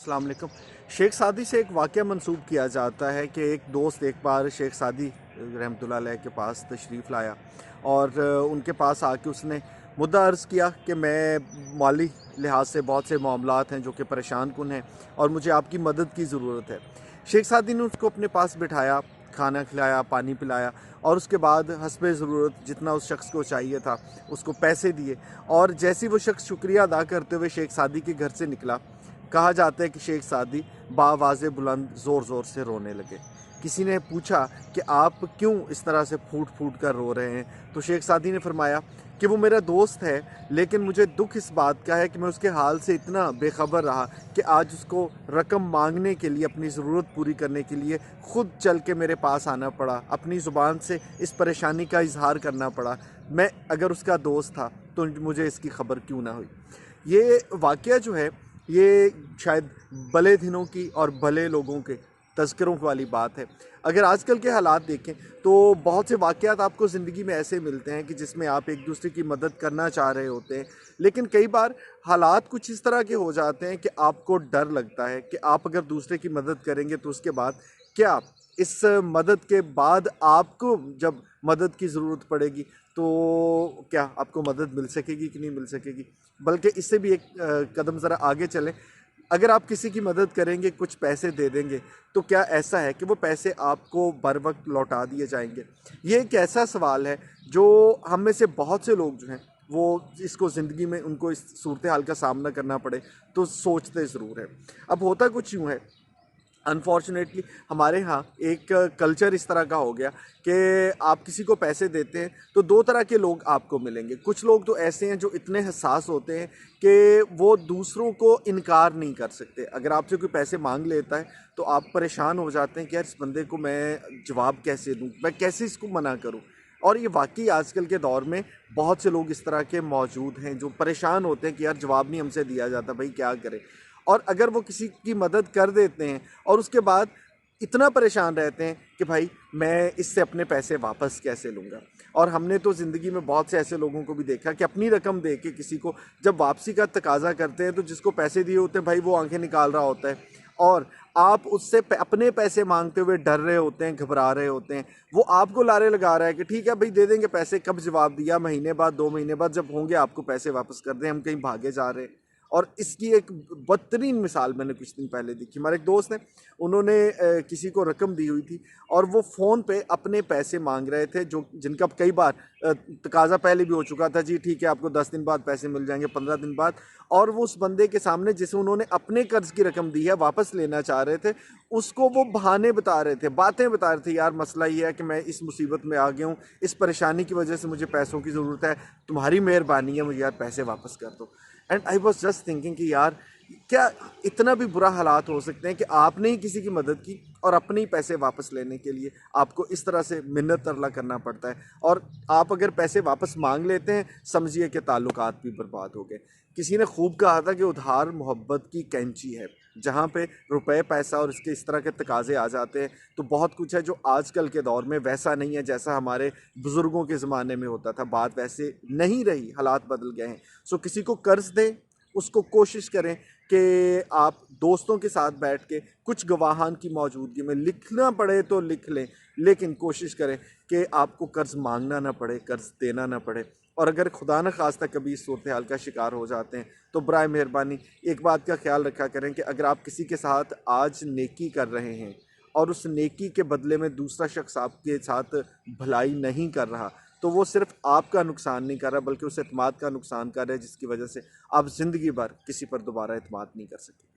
अस्सलाम वालेकुम। शेख सादी से एक वाक़या मंसूब किया जाता है कि एक दोस्त एक बार शेख सादी रहमतुल्लाह अलैह के पास तशरीफ़ लाया और उनके पास आके उसने मुद्दा अर्ज़ किया कि मैं माली लिहाज से बहुत से मामलात हैं जो कि परेशान कुन हैं और मुझे आपकी मदद की ज़रूरत है। शेख सादी ने उसको अपने पास बिठाया, खाना खिलाया, पानी पिलाया और उसके बाद हस्बे ज़रूरत जितना उस शख्स को चाहिए था उसको पैसे दिए। और जैसे ही वो शख्स शुक्रिया अदा करते हुए शेख सादी के घर से निकला, कहा जाता है कि शेख सादी बावाज़े बुलंद ज़ोर ज़ोर से रोने लगे। किसी ने पूछा कि आप क्यों इस तरह से फूट फूट कर रो रहे हैं? तो शेख सादी ने फरमाया कि वो मेरा दोस्त है, लेकिन मुझे दुख इस बात का है कि मैं उसके हाल से इतना बेखबर रहा कि आज उसको रकम मांगने के लिए, अपनी ज़रूरत पूरी करने के लिए ख़ुद चल के मेरे पास आना पड़ा, अपनी ज़ुबान से इस परेशानी का इजहार करना पड़ा। मैं अगर उसका दोस्त था तो मुझे इसकी ख़बर क्यों ना हुई। ये वाक़या जो है ये शायद भले दिनों की और भले लोगों के तज़किरों वाली बात है। अगर आजकल के हालात देखें तो बहुत से वाक़यात आपको ज़िंदगी में ऐसे मिलते हैं कि जिसमें आप एक दूसरे की मदद करना चाह रहे होते हैं, लेकिन कई बार हालात कुछ इस तरह के हो जाते हैं कि आपको डर लगता है कि आप अगर दूसरे की मदद करेंगे तो उसके बाद क्या इस मदद के बाद आपको जब मदद की ज़रूरत पड़ेगी तो क्या आपको मदद मिल सकेगी कि नहीं मिल सकेगी। बल्कि इससे भी एक कदम ज़रा आगे चलें। अगर आप किसी की मदद करेंगे, कुछ पैसे दे देंगे, तो क्या ऐसा है कि वो पैसे आपको बर वक्त लौटा दिए जाएंगे? ये एक ऐसा सवाल है जो हम में से बहुत से लोग जो हैं वो इसको ज़िंदगी में उनको इस सूरत हाल का सामना करना पड़े तो सोचते ज़रूर हैं। अब होता कुछ यूँ है, अनफॉर्चुनेटली हमारे यहाँ एक कल्चर इस तरह का हो गया कि आप किसी को पैसे देते हैं तो दो तरह के लोग आपको मिलेंगे। कुछ लोग तो ऐसे हैं जो इतने हसास होते हैं कि वो दूसरों को इनकार नहीं कर सकते। अगर आपसे कोई पैसे मांग लेता है तो आप परेशान हो जाते हैं कि यार इस बंदे को मैं जवाब कैसे दूँ, मैं कैसे इसको मना करूँ। और ये वाकई आजकल के दौर में बहुत से लोग इस तरह के मौजूद हैं जो परेशान होते हैं कि यार जवाब नहीं हमसे दिया जाता, भाई क्या करें। और अगर वो किसी की मदद कर देते हैं और उसके बाद इतना परेशान रहते हैं कि भाई मैं इससे अपने पैसे वापस कैसे लूँगा। और हमने तो ज़िंदगी में बहुत से ऐसे लोगों को भी देखा कि अपनी रकम दे के किसी को जब वापसी का तकाजा करते हैं तो जिसको पैसे दिए होते हैं भाई वो आंखें निकाल रहा होता है और आप उससे अपने पैसे मांगते हुए डर रहे होते हैं, घबरा रहे होते हैं। वो आपको लारे लगा रहा है कि ठीक है भाई दे देंगे पैसे, कब जवाब दिया, महीने बाद, 2 महीने बाद, जब होंगे आपको पैसे वापस कर दें, हम कहीं भागे जा रहे हैं। और इसकी एक बदतरीन मिसाल मैंने कुछ दिन पहले देखी। हमारे एक दोस्त हैं, उन्होंने किसी को रकम दी हुई थी और वो फ़ोन पे अपने पैसे मांग रहे थे जो जिनका कई बार तकाजा पहले भी हो चुका था, जी ठीक है आपको 10 दिन बाद पैसे मिल जाएंगे, 15 दिन बाद। और वो उस बंदे के सामने जिसे उन्होंने अपने कर्ज की रकम दी है वापस लेना चाह रहे थे, उसको वो बहाने बता रहे थे, बातें बता रहे थे, यार मसला ये है कि मैं इस मुसीबत में आ गया हूँ, इस परेशानी की वजह से मुझे पैसों की ज़रूरत है, तुम्हारी मेहरबानी है, मुझे यार पैसे वापस कर दो। And I was just thinking कि यार क्या इतना भी बुरा हालात हो सकते हैं कि आपने ही किसी की मदद की और अपने ही पैसे वापस लेने के लिए आपको इस तरह से मिन्नत तरला करना पड़ता है। और आप अगर पैसे वापस मांग लेते हैं, समझिए कि ताल्लुकात भी बर्बाद हो गए। किसी ने खूब कहा था कि उधार मोहब्बत की कैंची है। जहाँ पे रुपए पैसा और इसके इस तरह के तकाजे आ जाते हैं तो बहुत कुछ है जो आजकल के दौर में वैसा नहीं है जैसा हमारे बुज़ुर्गों के ज़माने में होता था। बात वैसे नहीं रही, हालात बदल गए हैं। सो किसी को कर्ज़ दें, उसको कोशिश करें कि आप दोस्तों के साथ बैठ के कुछ गवाहान की मौजूदगी में लिखना पड़े तो लिख लें, लेकिन कोशिश करें कि आपको कर्ज़ मांगना ना पड़े, कर्ज़ देना ना पड़े। और अगर खुदा न खास्ता कभी इस सूरत हाल का शिकार हो जाते हैं तो बराए मेहरबानी एक बात का ख्याल रखा करें कि अगर आप किसी के साथ आज नेकी कर रहे हैं और उस नेकी के बदले में दूसरा शख्स आपके साथ भलाई नहीं कर रहा, तो वो सिर्फ आपका नुकसान नहीं कर रहा बल्कि उस एतमाद का नुकसान कर रहा है जिसकी वजह से आप ज़िंदगी भर किसी पर दोबारा एतमाद नहीं कर सकते।